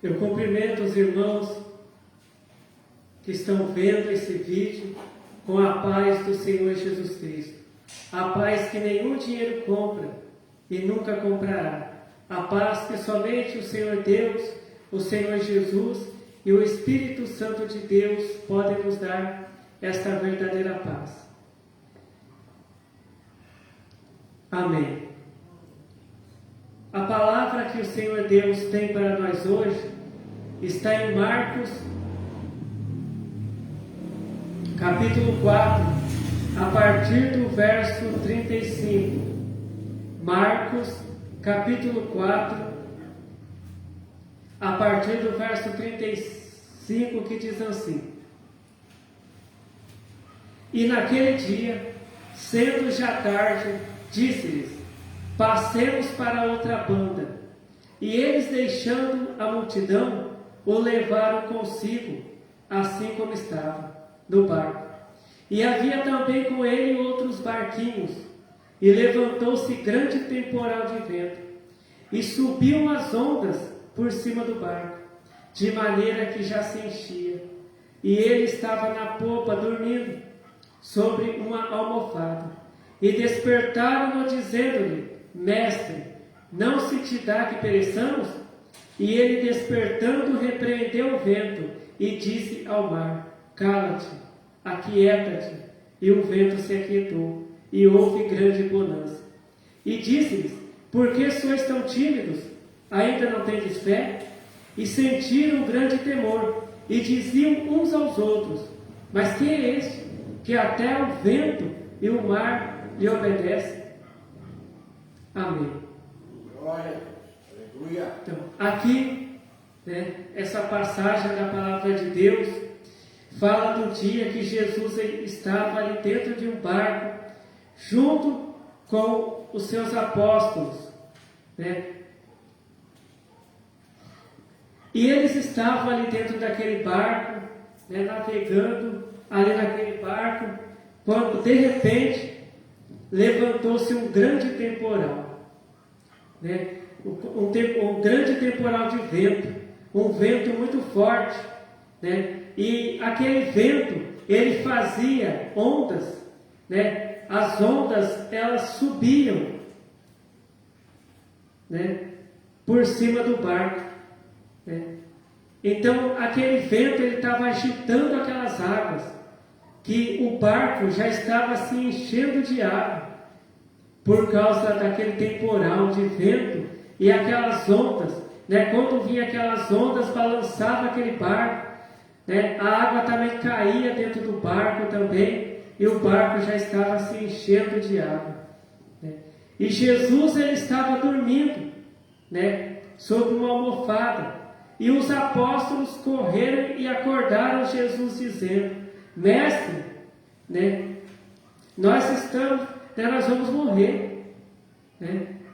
Eu cumprimento os irmãos que estão vendo esse vídeo com a paz do Senhor Jesus Cristo. A paz que nenhum dinheiro compra e nunca comprará. A paz que somente o Senhor Deus, o Senhor Jesus e o Espírito Santo de Deus podem nos dar esta verdadeira paz. Amém. A palavra que o Senhor Deus tem para nós hoje está em Marcos, capítulo 4, a partir do verso 35. Marcos, capítulo 4, a partir do verso 35, que diz assim: E naquele dia, sendo já tarde, disse-lhes: Passemos para outra banda. E eles, deixando a multidão, o levaram consigo, assim como estava, no barco. E havia também com ele outros barquinhos, e levantou-se grande temporal de vento, e subiam as ondas por cima do barco, de maneira que já se enchia. E ele estava na popa, dormindo, sobre uma almofada. E despertaram-no, dizendo-lhe: Mestre, não se te dá que pereçamos? E ele, despertando, repreendeu o vento e disse ao mar: Cala-te, aquieta-te. E o vento se aquietou, e houve grande bonança. E disse-lhes: Por que sois tão tímidos? Ainda não tendes fé? E sentiram grande temor, e diziam uns aos outros: Mas quem é este, que até o vento e o mar lhe obedecem? Amém. Glória. Aleluia. Então, aqui, essa passagem da palavra de Deus fala do dia que Jesus estava ali dentro de um barco, junto com os seus apóstolos, E eles estavam ali dentro daquele barco, navegando ali naquele barco, quando de repente levantou-se um grande temporal. Um grande temporal de vento, um vento muito forte, e aquele vento, ele fazia ondas, as ondas, elas subiam, por cima do barco, Então, aquele vento, ele estava agitando aquelas águas, que o barco já estava se enchendo de água, por causa daquele temporal de vento e aquelas ondas, quando vinha aquelas ondas, balançava aquele barco, a água também caía dentro do barco também, e o barco já estava se enchendo de água, E Jesus, ele estava dormindo, sobre uma almofada, e os apóstolos correram e acordaram Jesus, dizendo: Mestre, nós vamos morrer,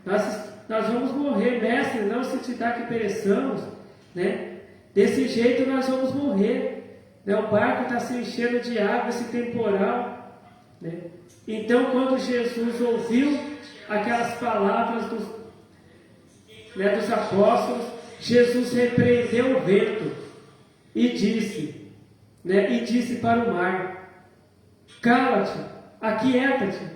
nós vamos morrer, mestre, não se te dá que pereçamos, desse jeito nós vamos morrer, o barco está se enchendo de água, esse temporal, Então, quando Jesus ouviu aquelas palavras dos apóstolos, Jesus repreendeu o vento e disse para o mar: Cala-te, aquieta-te.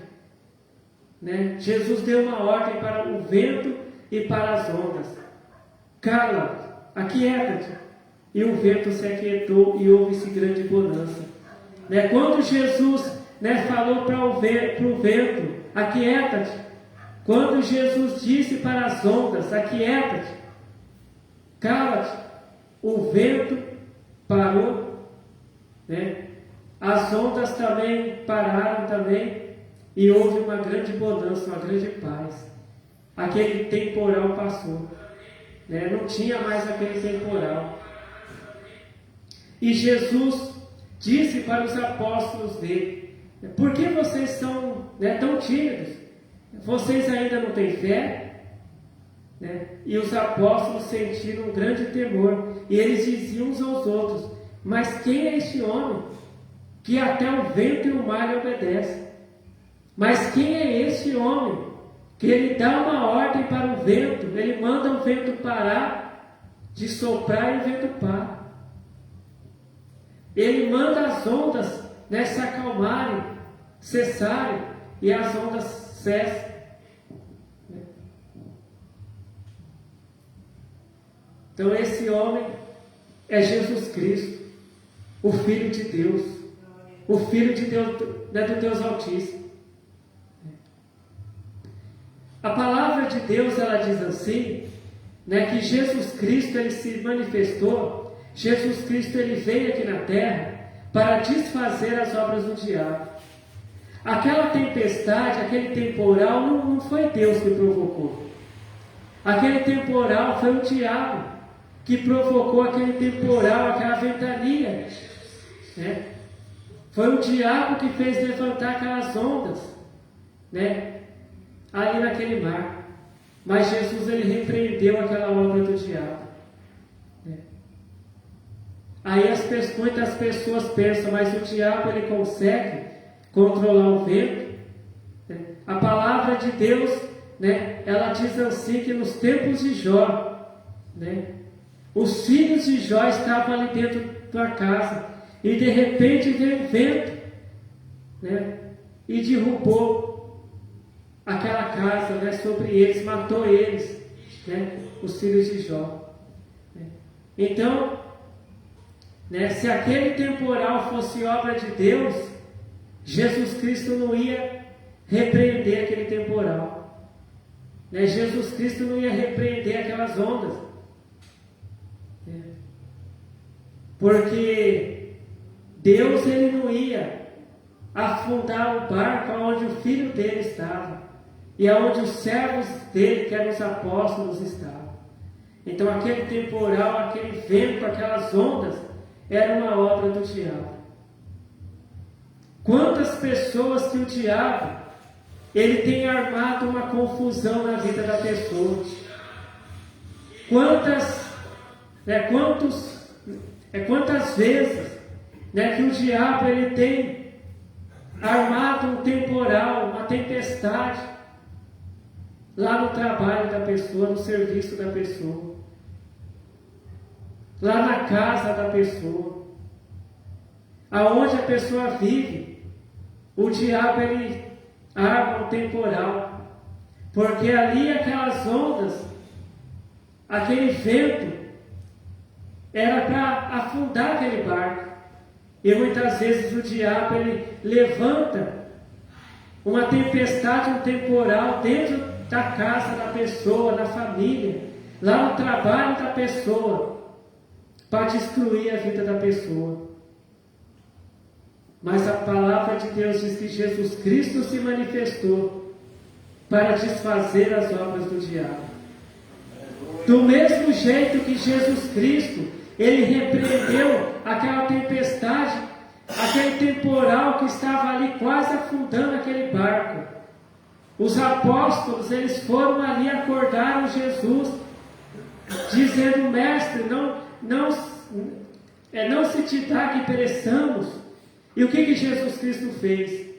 Jesus deu uma ordem para o vento e para as ondas: Cala-te, aquieta-te. E o vento se aquietou e houve-se grande bonança. Quando Jesus falou para o vento: Aquieta-te. Quando Jesus disse para as ondas: Aquieta-te, cala-te, o vento parou, As ondas também pararam também, e houve uma grande bonança, uma grande paz. Aquele temporal passou, não tinha mais aquele temporal. E Jesus disse para os apóstolos dele: Por que vocês são tão tímidos? Vocês ainda não têm fé? E os apóstolos sentiram um grande temor, e eles diziam uns aos outros: Mas quem é este homem, que até o vento e o mar lhe obedecem? Mas quem é este homem, que ele dá uma ordem para o vento, ele manda o vento parar, de soprar e o vento para. Ele manda as ondas, né, se acalmarem, cessarem, e as ondas cessam. Então esse homem é Jesus Cristo, o Filho de Deus, o Filho de Deus, né, do Deus Altíssimo. A palavra de Deus, ela diz assim, né, que Jesus Cristo, ele se manifestou, Jesus Cristo, ele veio aqui na terra para desfazer as obras do diabo. Aquela tempestade, aquele temporal, não foi Deus que provocou. Aquele temporal foi o diabo que provocou aquele temporal, aquela ventania, né? Foi o diabo que fez levantar aquelas ondas, né, ali naquele mar. Mas Jesus, ele repreendeu aquela obra do diabo, né? Aí muitas pessoas pensam, mas o diabo, ele consegue controlar o vento, né? A palavra de Deus, né, ela diz assim que nos tempos de Jó, né, os filhos de Jó estavam ali dentro da casa, e de repente veio um vento, né, e derrubou aquela casa, né, sobre eles, matou eles, né, os filhos de Jó. Então, né, se aquele temporal fosse obra de Deus, Jesus Cristo não ia repreender aquele temporal, né? Jesus Cristo não ia repreender aquelas ondas, porque Deus, ele não ia afundar o barco onde o filho dele estava e aonde os servos dele, que eram os apóstolos, estavam. Então aquele temporal, aquele vento, aquelas ondas, era uma obra do diabo. Quantas pessoas que o diabo, ele tem armado uma confusão na vida da pessoa. Quantas vezes, né, que o diabo, ele tem armado um temporal, uma tempestade, lá no trabalho da pessoa, no serviço da pessoa, lá na casa da pessoa, aonde a pessoa vive, o diabo, ele arma um temporal, porque ali aquelas ondas, aquele vento, era para afundar aquele barco. E muitas vezes o diabo, ele levanta uma tempestade, um temporal dentro da casa da pessoa, na família, lá no trabalho da pessoa, para destruir a vida da pessoa. Mas a palavra de Deus diz que Jesus Cristo se manifestou para desfazer as obras do diabo. Do mesmo jeito que Jesus Cristo, ele repreendeu aquela tempestade, aquele temporal que estava ali quase afundando aquele barco. Os apóstolos, eles foram ali, acordaram Jesus, dizendo: mestre, não se te dá que pereçamos. E o que Jesus Cristo fez?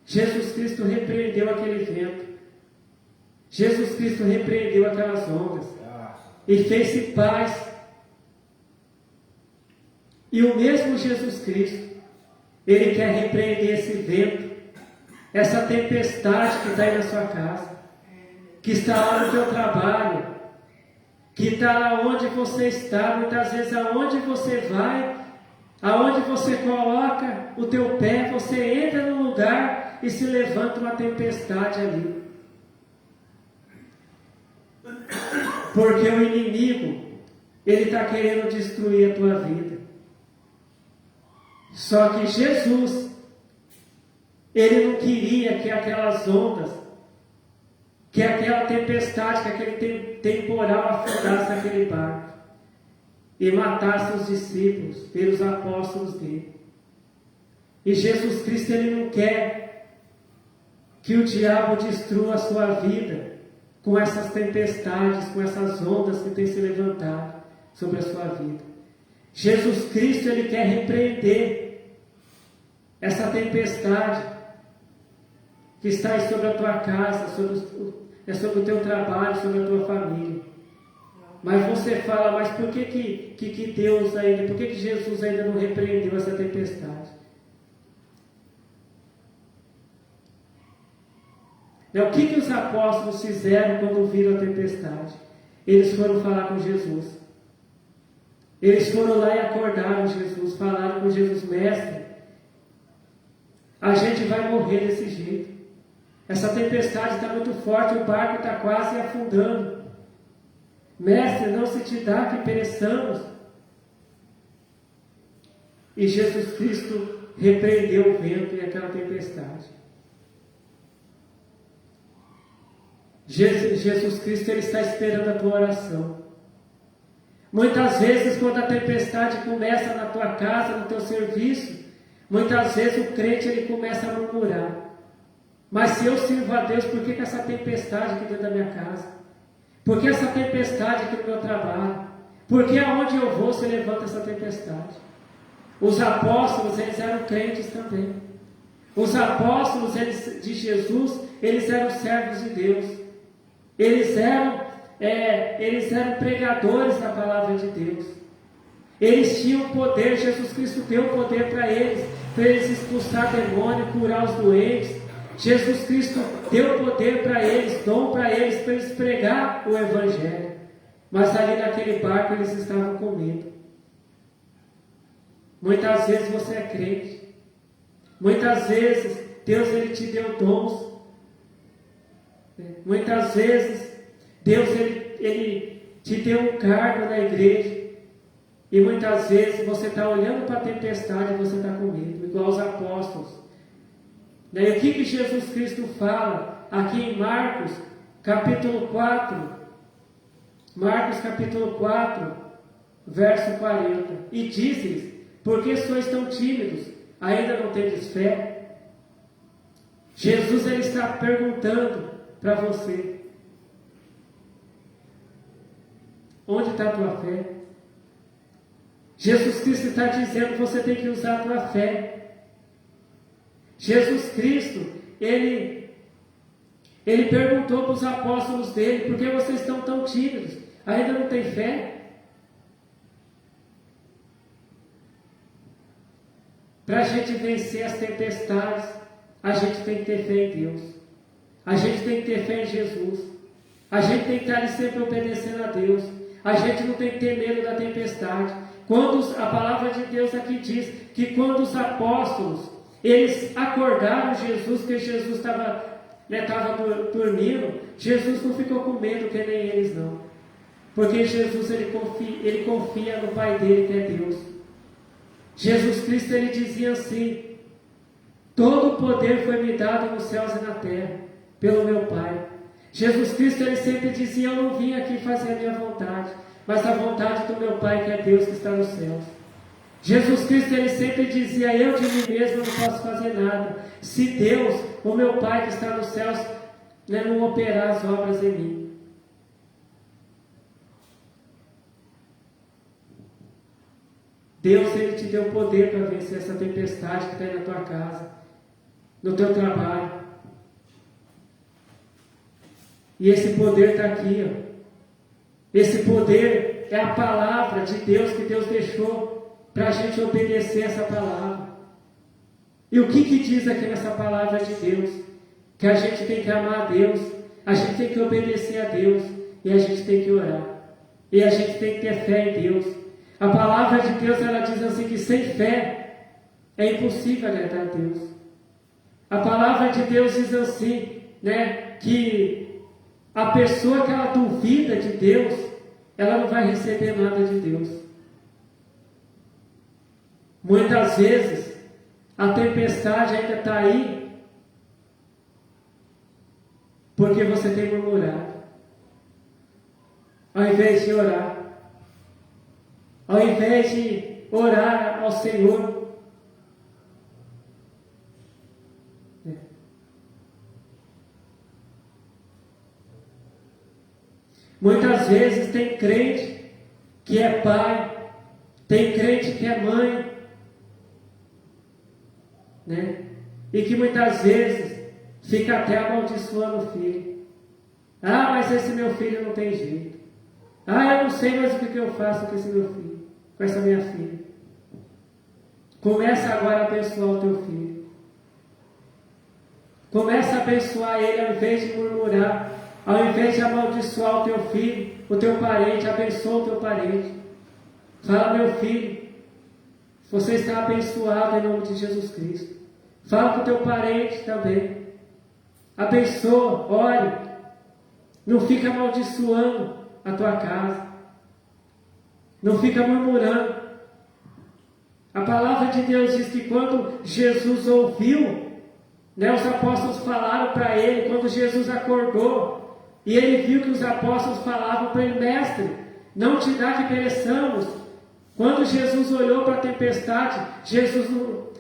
Jesus Cristo repreendeu aquele vento. Jesus Cristo repreendeu aquelas ondas e fez-se paz. E o mesmo Jesus Cristo, ele quer repreender esse vento, essa tempestade que está aí na sua casa, que está lá no teu trabalho, que está lá onde você está, muitas vezes aonde você vai, aonde você coloca o teu pé, você entra num lugar e se levanta uma tempestade ali. Porque o inimigo, ele está querendo destruir a tua vida. Só que Jesus, ele não queria que aquelas ondas, que aquela tempestade, que aquele temporal afundasse aquele barco e matasse os discípulos, pelos apóstolos dele. E Jesus Cristo, ele não quer que o diabo destrua a sua vida com essas tempestades, com essas ondas que têm se levantado sobre a sua vida. Jesus Cristo, ele quer repreender essa tempestade que está aí sobre a tua casa, sobre o teu trabalho, sobre a tua família. Mas você fala, mas por que Deus ainda, por que Jesus ainda não repreendeu essa tempestade? O que os apóstolos fizeram quando viram a tempestade? Eles foram falar com Jesus. Eles foram lá e acordaram Jesus, falaram com Jesus: mestre, a gente vai morrer desse jeito. Essa tempestade está muito forte, o barco está quase afundando. Mestre, não se te dá que pereçamos. E Jesus Cristo repreendeu o vento e aquela tempestade. Jesus Cristo, Ele está esperando a tua oração. Muitas vezes, quando a tempestade começa na tua casa, no teu serviço, muitas vezes o crente ele começa a murmurar. Mas se eu sirvo a Deus, por que essa tempestade aqui dentro da minha casa? Por que essa tempestade aqui no meu trabalho? Por que aonde eu vou se levanta essa tempestade? Os apóstolos, eles eram crentes também. Os apóstolos de Jesus, eles eram servos de Deus. Eles eram pregadores da palavra de Deus. Eles tinham poder, Jesus Cristo deu poder para eles expulsar demônio, curar os doentes. Jesus Cristo deu poder para eles, dom para eles pregar o Evangelho. Mas ali naquele barco eles estavam com medo. Muitas vezes você é crente. Muitas vezes Deus ele te deu dons. Muitas vezes Deus ele te deu um cargo na igreja. E muitas vezes você está olhando para a tempestade e você está com medo, igual os apóstolos. E o que Jesus Cristo fala aqui em Marcos, capítulo 4, Marcos capítulo 4, verso 40. E diz-lhes: por que sois tão tímidos? Ainda não tendes fé? Jesus ele está perguntando para você: onde está a tua fé? Jesus Cristo está dizendo que você tem que usar a tua fé. Jesus Cristo, Ele perguntou para os apóstolos dele: por que vocês estão tão tímidos? Ainda não tem fé? Para a gente vencer as tempestades, a gente tem que ter fé em Deus. A gente tem que ter fé em Jesus. A gente tem que estar ali sempre obedecendo a Deus. A gente não tem que ter medo da tempestade. A palavra de Deus aqui diz que quando os apóstolos eles acordaram Jesus, porque Jesus estava dormindo, Jesus não ficou com medo que nem eles não. Porque Jesus ele confia no Pai dele, que é Deus. Jesus Cristo ele dizia assim: todo o poder foi me dado nos céus e na terra, pelo meu Pai. Jesus Cristo ele sempre dizia: eu não vim aqui fazer a minha vontade, mas a vontade do meu Pai, que é Deus que está nos céus. Jesus Cristo ele sempre dizia: eu de mim mesmo não posso fazer nada, se Deus, o meu Pai que está nos céus, não operar as obras em mim. Deus ele te deu poder para vencer essa tempestade que está aí na tua casa, no teu trabalho. E esse poder está aqui, ó. Esse poder é a palavra de Deus que Deus deixou para a gente obedecer essa palavra. E o que diz aqui nessa palavra de Deus? Que a gente tem que amar a Deus, a gente tem que obedecer a Deus, e a gente tem que orar, e a gente tem que ter fé em Deus. A palavra de Deus ela diz assim que sem fé é impossível agradar a Deus. A palavra de Deus diz assim, que a pessoa que ela duvida de Deus, ela não vai receber nada de Deus. Muitas vezes a tempestade ainda está aí porque você tem murmurado, ao invés de orar, ao invés de orar ao Senhor. Muitas vezes tem crente que é pai, tem crente que é mãe, e que muitas vezes fica até amaldiçoando o filho. Ah, mas esse meu filho não tem jeito. Ah, eu não sei mais o que eu faço com esse meu filho, com essa minha filha. Começa agora a abençoar o teu filho. Começa a abençoar ele ao invés de murmurar, ao invés de amaldiçoar o teu filho, o teu parente, abençoa o teu parente. Fala, meu filho, você está abençoado em nome de Jesus Cristo. Fala com o teu parente também. Abençoa, ore. Não fica amaldiçoando a tua casa. Não fica murmurando. A palavra de Deus diz que quando Jesus ouviu, os apóstolos falaram para ele, quando Jesus acordou, e ele viu que os apóstolos falavam para ele, mestre, não te dá que pereçamos. Quando Jesus olhou para a tempestade, Jesus não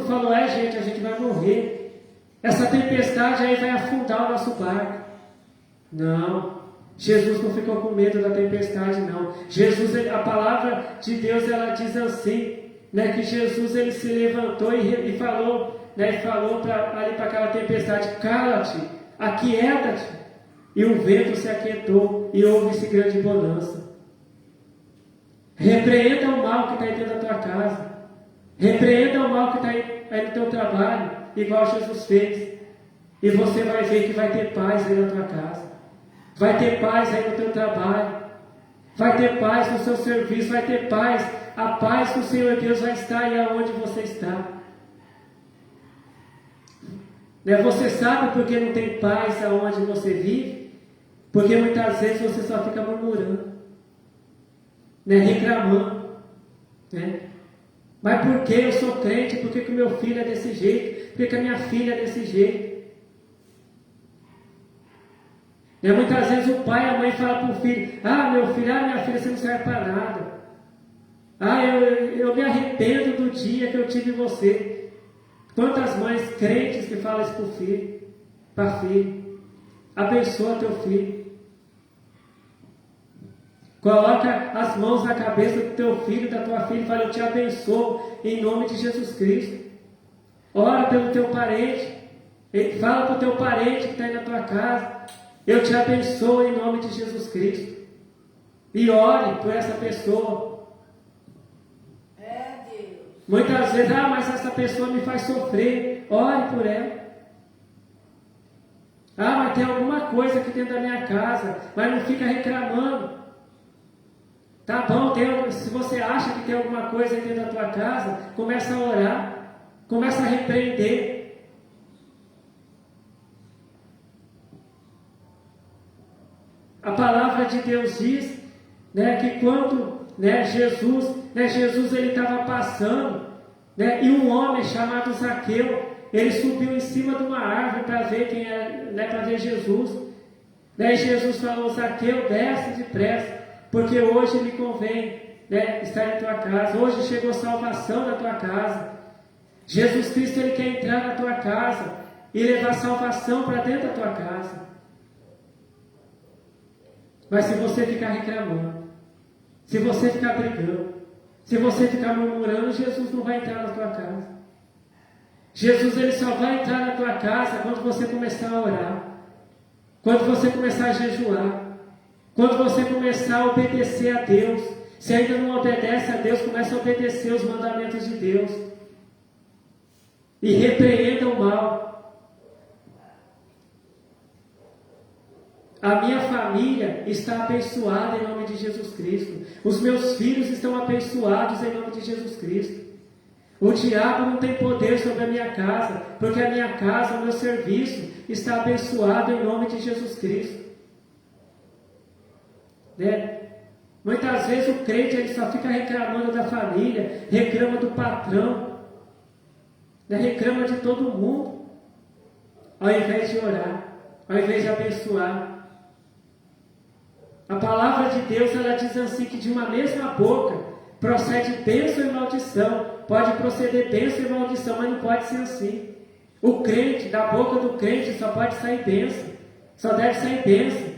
falou, gente, a gente vai morrer. Essa tempestade aí vai afundar o nosso barco. Não, Jesus não ficou com medo da tempestade, não. A palavra de Deus, ela diz assim, que Jesus ele se levantou e falou, falou ali para aquela tempestade, cala-te, aquieta-te. E o vento se aquietou e houve-se grande bonança. Repreenda o mal que está aí dentro da tua casa. Repreenda o mal que está aí no teu trabalho, igual Jesus fez. E você vai ver que vai ter paz aí na tua casa. Vai ter paz aí no teu trabalho. Vai ter paz no seu serviço. Vai ter paz. A paz do Senhor Deus vai estar aí aonde você está. Você sabe por que não tem paz aonde você vive? Porque muitas vezes você só fica murmurando, reclamando, Mas por que eu sou crente? Por que o meu filho é desse jeito? Por que a minha filha é desse jeito? Muitas vezes o pai e a mãe falam para o filho, meu filho, minha filha, você não serve para nada. Eu me arrependo do dia que eu tive você. Quantas mães crentes que falam isso para o filho, para a filha? Abençoa teu filho. Coloca as mãos na cabeça do teu filho, da tua filha, e fala, eu te abençoo em nome de Jesus Cristo. Ora pelo teu parente. Fala para o teu parente que está aí na tua casa. Eu te abençoo em nome de Jesus Cristo. E ore por essa pessoa. Muitas vezes, mas essa pessoa me faz sofrer. Ore por ela. Mas tem alguma coisa aqui dentro da minha casa. Mas não fica reclamando. Tá bom, se você acha que tem alguma coisa aqui dentro da tua casa, começa a orar. Começa a repreender. A palavra de Deus diz, que quando Jesus ele estava passando, e um homem chamado Zaqueu, ele subiu em cima de uma árvore para ver quem era, para ver Jesus. E Jesus falou, Zaqueu, desce depressa, porque hoje me convém estar em tua casa. Hoje chegou salvação na tua casa. Jesus Cristo ele quer entrar na tua casa e levar salvação para dentro da tua casa. Mas se você ficar reclamando, se você ficar brigando, se você ficar murmurando, Jesus não vai entrar na tua casa. Jesus ele só vai entrar na tua casa quando você começar a orar, quando você começar a jejuar, quando você começar a obedecer a Deus. Se ainda não obedece a Deus, começa a obedecer os mandamentos de Deus. E repreenda o mal. A minha família está abençoada em nome de Jesus Cristo. Os meus filhos estão abençoados em nome de Jesus Cristo. O diabo não tem poder sobre a minha casa, porque a minha casa, o meu serviço, está abençoado em nome de Jesus Cristo. Muitas vezes o crente ele só fica reclamando da família, reclama do patrão, reclama de todo mundo, ao invés de orar, ao invés de abençoar. A palavra de Deus ela diz assim que de uma mesma boca procede bênção e maldição. Pode proceder bênção e maldição, mas não pode ser assim. O crente, da boca do crente só pode sair bênção, só deve sair bênção.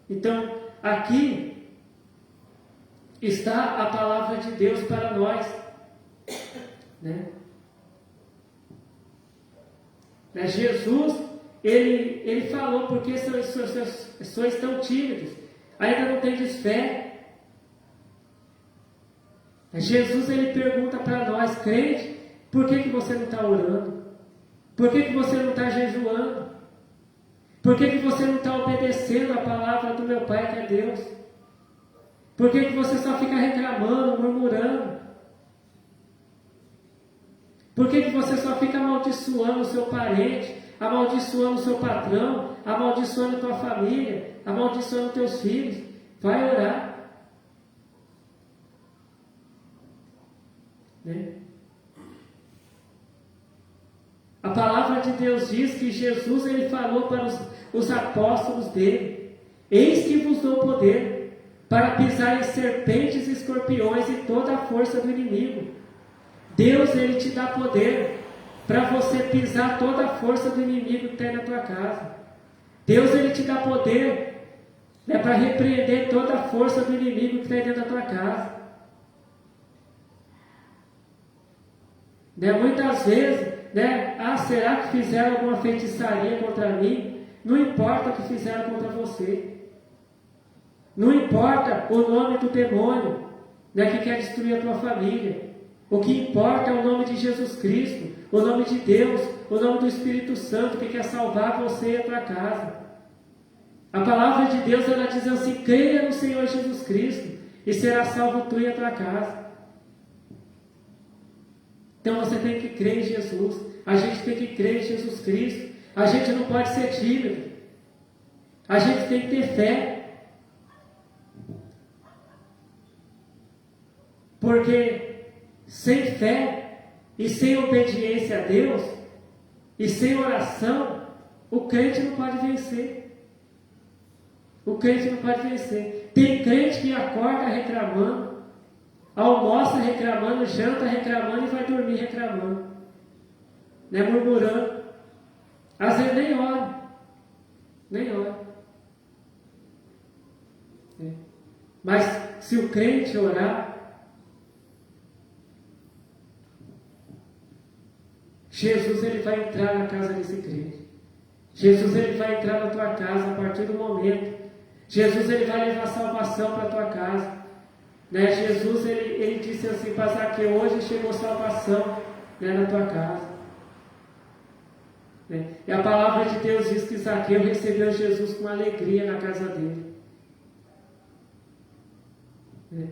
Então, aqui está a palavra de Deus para nós, Né? Jesus, ele falou, porque sois tão tímidos, ainda não tendes fé. Jesus, ele pergunta para nós, crente, por que você não está orando? Por que você não está jejuando? Por que você não está obedecendo a palavra do meu Pai, que é Deus? Por que você só fica reclamando, murmurando? Por que você só fica amaldiçoando o seu parente, amaldiçoando o seu patrão, amaldiçoando a tua família, amaldiçoando os teus filhos? Vai orar. Né? A palavra de Deus diz que Jesus, ele falou para os apóstolos dele: eis que vos dou poder para pisar em serpentes e escorpiões e toda a força do inimigo. Deus, ele te dá poder para você pisar toda a força do inimigo que tem na tua casa. Deus, ele te dá poder, né, para repreender toda a força do inimigo que tem dentro da tua casa. Né, muitas vezes, né, será que fizeram alguma feitiçaria contra mim? Não importa o que fizeram contra você. Não importa o nome do demônio, né, que quer destruir a tua família. O que importa é o nome de Jesus Cristo, o nome de Deus, o nome do Espírito Santo, que quer salvar você e a tua casa. A palavra de Deus, ela diz assim: creia no Senhor Jesus Cristo e será salvo tu e a tua casa. Então você tem que crer em Jesus. A gente tem que crer em Jesus Cristo. A gente não pode ser tímido. A gente tem que ter fé. Porque sem fé e sem obediência a Deus e sem oração, o crente não pode vencer. O crente não pode vencer. Tem crente que acorda reclamando, almoça reclamando, janta reclamando e vai dormir reclamando, né, murmurando. Às vezes nem ora. Mas se o crente orar, Jesus, ele vai entrar na casa desse crente. Jesus, ele vai entrar na tua casa a partir do momento. Jesus, ele vai levar salvação para a tua casa. Né? Jesus, ele disse assim para Zaqueu: hoje chegou salvação, né, na tua casa. Né? E a palavra de Deus diz que Zaqueu recebeu Jesus com alegria na casa dele. Né?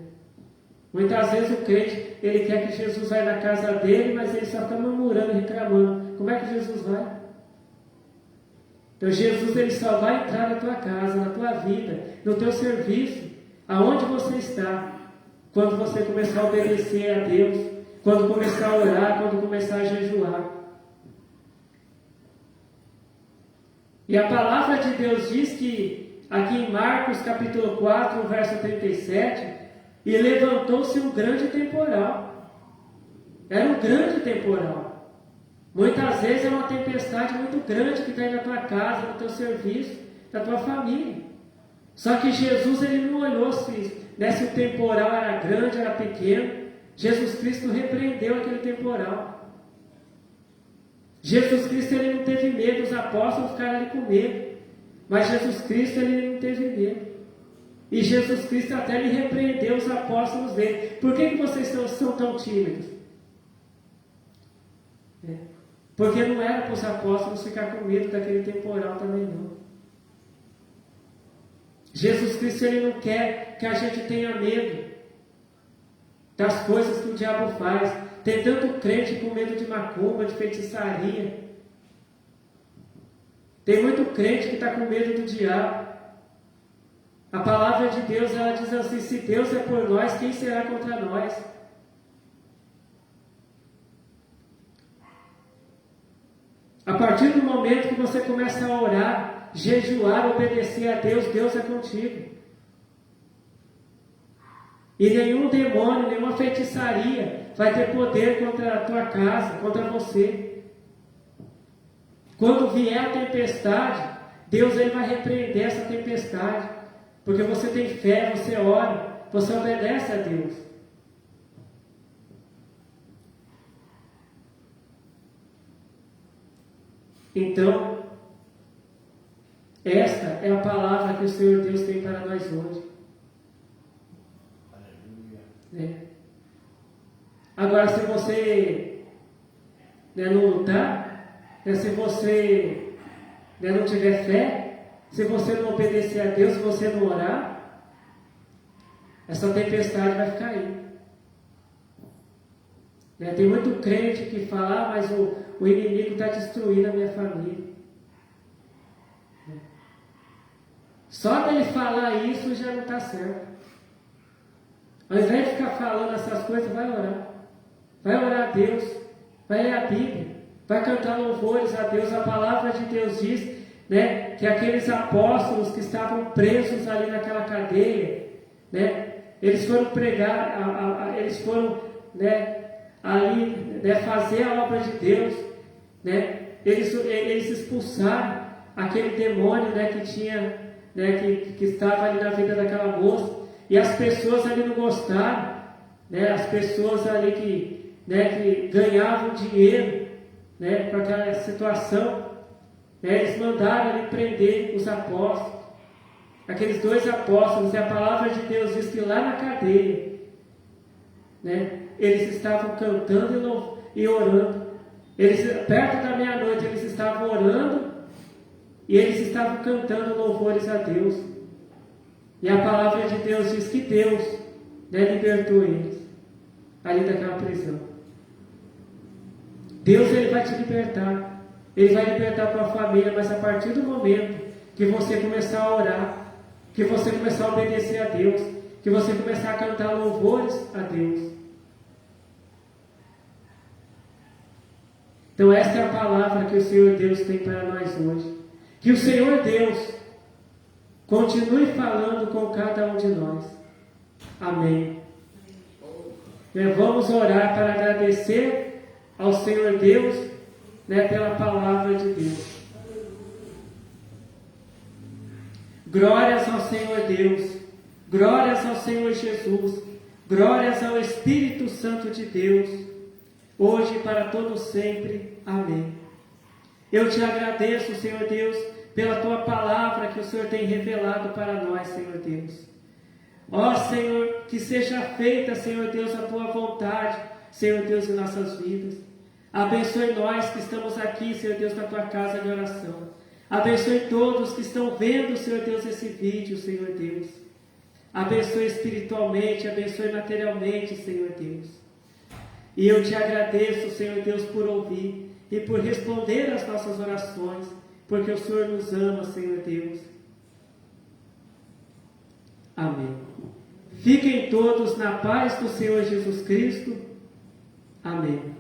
Muitas vezes o crente, ele quer que Jesus vá na casa dele, mas ele só está murmurando e reclamando. Como é que Jesus vai? Então Jesus, ele só vai entrar na tua casa, na tua vida, no teu serviço, aonde você está, quando você começar a obedecer a Deus, quando começar a orar, quando começar a jejuar. E a palavra de Deus diz que, aqui em Marcos capítulo 4, verso 37, e levantou-se um grande temporal. Era um grande temporal. Muitas vezes é uma tempestade muito grande que está aí na tua casa, no teu serviço, na tua família. Só que Jesus, ele não olhou se o temporal era grande, era pequeno. Jesus Cristo repreendeu aquele temporal. Jesus Cristo, ele não teve medo, os apóstolos ficaram ali com medo. Mas Jesus Cristo, ele não teve medo. E Jesus Cristo até lhe repreendeu os apóstolos dele. Por que vocês são tão tímidos? Porque não era para os apóstolos ficar com medo daquele temporal também não. Jesus Cristo, ele não quer que a gente tenha medo das coisas que o diabo faz. Tem tanto crente com medo de macumba, de feitiçaria. Tem muito crente que está com medo do diabo. A palavra de Deus, ela diz assim: se Deus é por nós, quem será contra nós? A partir do momento que você começa a orar, jejuar, obedecer a Deus, Deus é contigo. E nenhum demônio, nenhuma feitiçaria vai ter poder contra a tua casa, contra você. Quando vier a tempestade, Deus, ele vai repreender essa tempestade. Porque você tem fé, você ora, você obedece a Deus. Então, esta é a palavra que o Senhor Deus tem para nós hoje. Né? Agora, se você não lutar, se você não tiver fé, se você não obedecer a Deus, se você não orar, essa tempestade vai ficar aí. Tem muito crente que fala, mas o inimigo está destruindo a minha família. Só dele falar isso já não está certo. Ao invés de ficar falando essas coisas, vai orar. Vai orar a Deus, vai ler a Bíblia, vai cantar louvores a Deus. A palavra de Deus diz, que aqueles apóstolos que estavam presos ali naquela cadeia, eles foram pregar, eles foram ali fazer a obra de Deus, eles expulsaram aquele demônio que tinha, que estava ali na vida daquela moça, e as pessoas ali não gostaram, as pessoas ali que ganhavam dinheiro com aquela situação, eles mandaram ali prender os apóstolos, aqueles 2 apóstolos, e a palavra de Deus diz que lá na cadeia, eles estavam cantando e orando. Perto da meia-noite, eles estavam orando e eles estavam cantando louvores a Deus. E a palavra de Deus diz que Deus libertou eles ali daquela prisão. Deus, Ele vai te libertar. Ele vai libertar a tua família, mas a partir do momento que você começar a orar, que você começar a obedecer a Deus, que você começar a cantar louvores a Deus. Então esta é a palavra que o Senhor Deus tem para nós hoje. Que o Senhor Deus continue falando com cada um de nós. Amém. Vamos orar para agradecer ao Senhor Deus, pela palavra de Deus. Glórias ao Senhor Deus, glórias ao Senhor Jesus, glórias ao Espírito Santo de Deus, hoje e para todo sempre. Amém. Eu te agradeço, Senhor Deus, pela tua palavra que o Senhor tem revelado para nós, Senhor Deus. Ó Senhor, que seja feita, Senhor Deus, a tua vontade, Senhor Deus, em nossas vidas. Abençoe nós que estamos aqui, Senhor Deus, na tua casa de oração. Abençoe todos que estão vendo, Senhor Deus, esse vídeo, Senhor Deus. Abençoe espiritualmente, abençoe materialmente, Senhor Deus. E eu te agradeço, Senhor Deus, por ouvir e por responder às nossas orações, porque o Senhor nos ama, Senhor Deus. Amém. Fiquem todos na paz do Senhor Jesus Cristo. Amém.